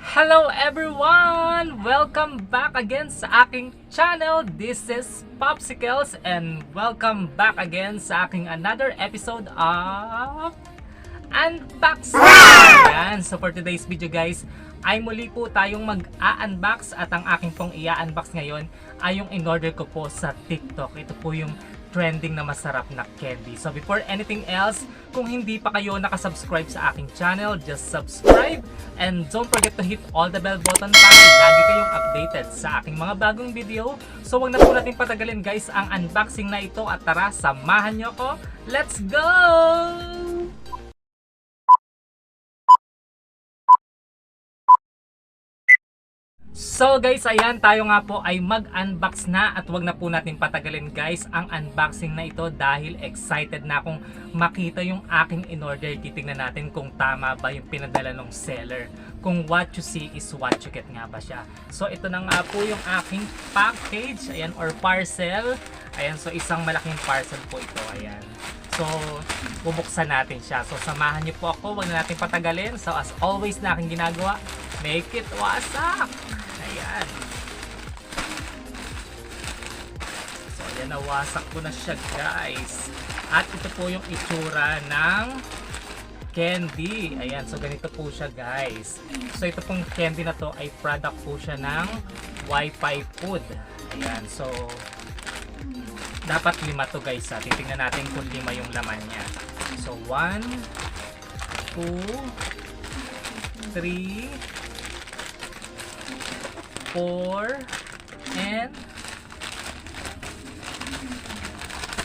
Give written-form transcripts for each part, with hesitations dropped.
Hello everyone! Welcome back again sa aking channel. This is Popsicles and welcome back again sa aking another episode of Unboxing! Yan. So for today's video guys, ay muli po tayong mag-a-unbox at ang aking pong i-unbox ngayon ay yung in-order ko po sa TikTok. Ito po yung trending na masarap na candy. So before anything else, kung hindi pa kayo nakasubscribe sa aking channel, just subscribe and don't forget to hit all the bell button para lagi kayong updated sa aking mga bagong video. So wag na po natin patagalin guys ang unboxing na ito at tara, samahan nyo ko. Let's go! So guys, ayan, tayo nga po ay mag-unbox na at wag na po natin patagalin guys ang unboxing na ito dahil excited na akong makita yung aking in-order. Titingnan natin kung tama ba yung pinadala ng seller. Kung what you see is what you get nga ba siya. So ito na nga po yung aking package, ayan, or parcel. Ayan, so isang malaking parcel po ito, ayan. So, bubuksan natin siya. So, samahan niyo po ako. Huwag na natin patagalin. So, as always na aking ginagawa, make it wasak! Ayan. So, ayan, nawasak ko na siya, guys. At ito po yung itsura ng candy. Ayan, so ganito po siya, guys. So, ito pong candy na to ay product po siya ng Wi-Fi Food. Ayan, so dapat 5 to guys ha. Titingnan natin kung 5 yung laman niya. So 1, 2, 3, 4, and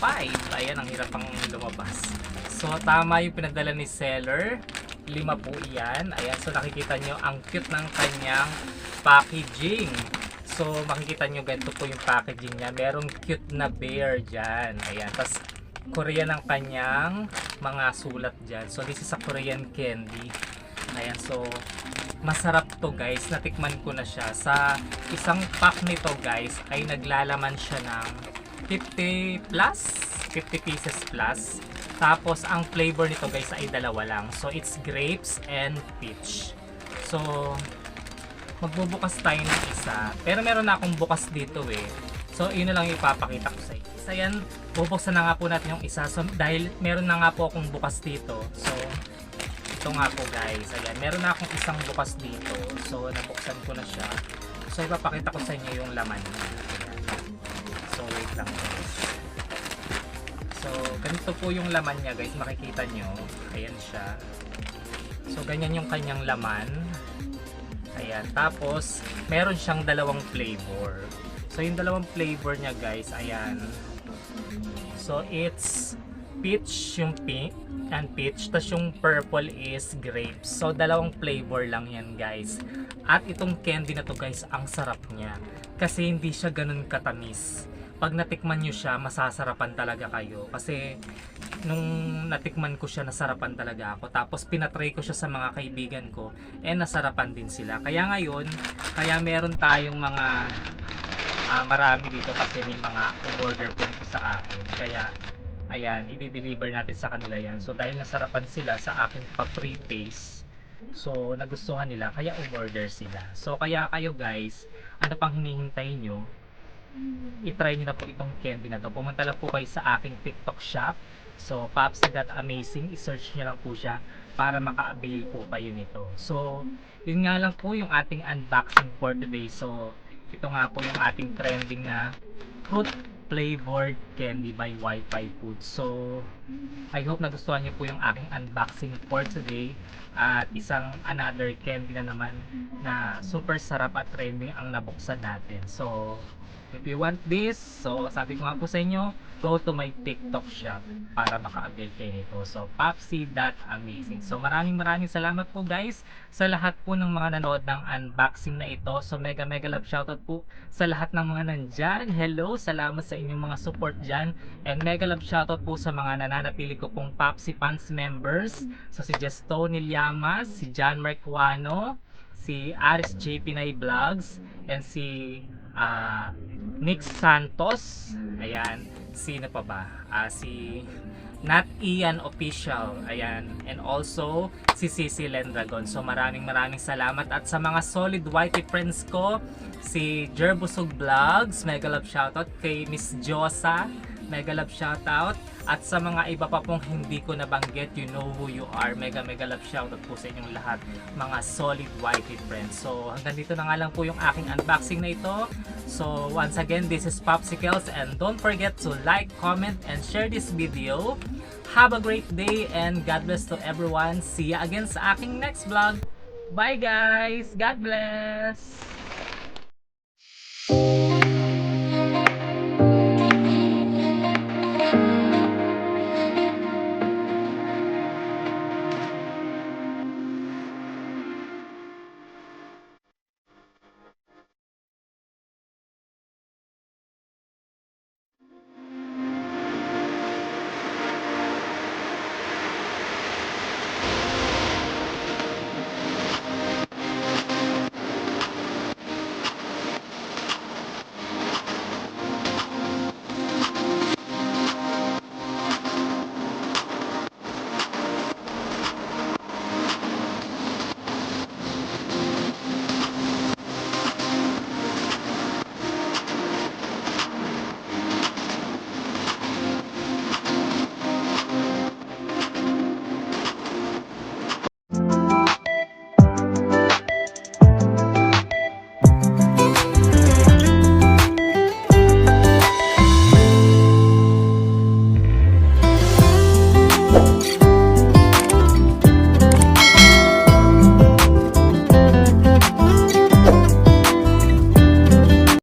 5. Ayan, ang hirap pang lumabas. So tama yung pinadala ni seller. 5 po yan. Ayan, so nakikita nyo ang cute ng kanyang packaging. So, makikita nyo ganito po yung packaging niya. Merong cute na bear dyan. Ayan. Tapos, Korean ang kanyang mga sulat dyan. So, this is a Korean candy. Ayan. So, masarap to guys. Natikman ko na siya. Sa isang pack nito guys, ay naglalaman siya ng 50 plus. 50 pieces plus. Tapos, ang flavor nito guys ay 2 lang. So, it's grapes and peach. So, magbubukas tayo ng isa. Pero meron na akong bukas dito eh. So, yun na lang ipapakita ko sa inyo. So, ayan, bubuksan na nga po natin yung isa. So, dahil meron na nga po akong bukas dito. So, ito nga po guys. Ayan, meron na akong isang bukas dito. So, nabuksan ko na siya. So, ipapakita ko sa inyo yung laman niya. Ayan. So, wait lang guys. So, ganito po yung laman niya guys. Makikita nyo. Ayan siya. So, ganyan yung kanyang laman. Ayan, tapos meron siyang 2 flavor. So yung 2 flavor niya guys, ayan. So it's peach, yung pink and peach, tapos yung purple is grapes. So 2 flavor lang yan guys. At itong candy na to guys, ang sarap niya. Kasi hindi siya ganun katamis. Pag natikman nyo siya, masasarapan talaga kayo. Kasi nung natikman ko siya, nasarapan talaga ako. Tapos pinatry ko siya sa mga kaibigan ko, nasarapan din sila. Kaya ngayon, kaya meron tayong mga marami dito kasi may mga order po dito sa akin. Kaya ayan, i-deliver natin sa kanila yan. So dahil nasarapan sila sa akin pa-free taste, so nagustuhan nila, kaya umorder sila. So kaya kayo guys, ano pang hinihintay nyo? I-try nyo na po itong candy na to. Pumunta lang po kayo sa aking TikTok shop. So, Popsy.amazing. I-search nyo lang po siya para maka-avail po kayo nito. So, yun nga lang po yung ating unboxing for today. So, ito nga po yung ating trending na fruit flavored candy by Wi-Fi Food. So, I hope nagustuhan nyo po yung aking unboxing for today. At isang another candy na naman na super sarap at trending ang nabuksan natin. So, if you want this, so sabi ko nga po sa inyo, go to my TikTok shop para maka-avail kayo nito. So, Popsy.amazing. So, maraming salamat po guys sa lahat po ng mga nanood ng unboxing na ito. So, mega love shoutout po sa lahat ng mga nandyan. Hello, salamat sa inyong mga support dyan. And mega love shoutout po sa mga nananatili ko pong Popsy fans members. So, si Jestoni Llamas, si John Marquano, si Aris J. Pinay Vlogs, and si Nick Santos, ayan, sino pa ba? Si Nat Ian Official, ayan, and also si Cici Lendragon. So maraming salamat, at sa mga solid whitey friends ko, si Jerbusog Vlogs, mega love shoutout, kay Miss Josa, mega love shoutout, at sa mga iba pa pong hindi ko nabanggit, you know who you are, mega love shoutout po sa inyong lahat, mga solid whitey friends. So hanggang dito na nga lang po yung aking unboxing na ito. So once again, this is Popsicles, and don't forget to like, comment, and share this video. Have a great day and God bless to everyone. See ya again sa aking next vlog. Bye guys! God bless!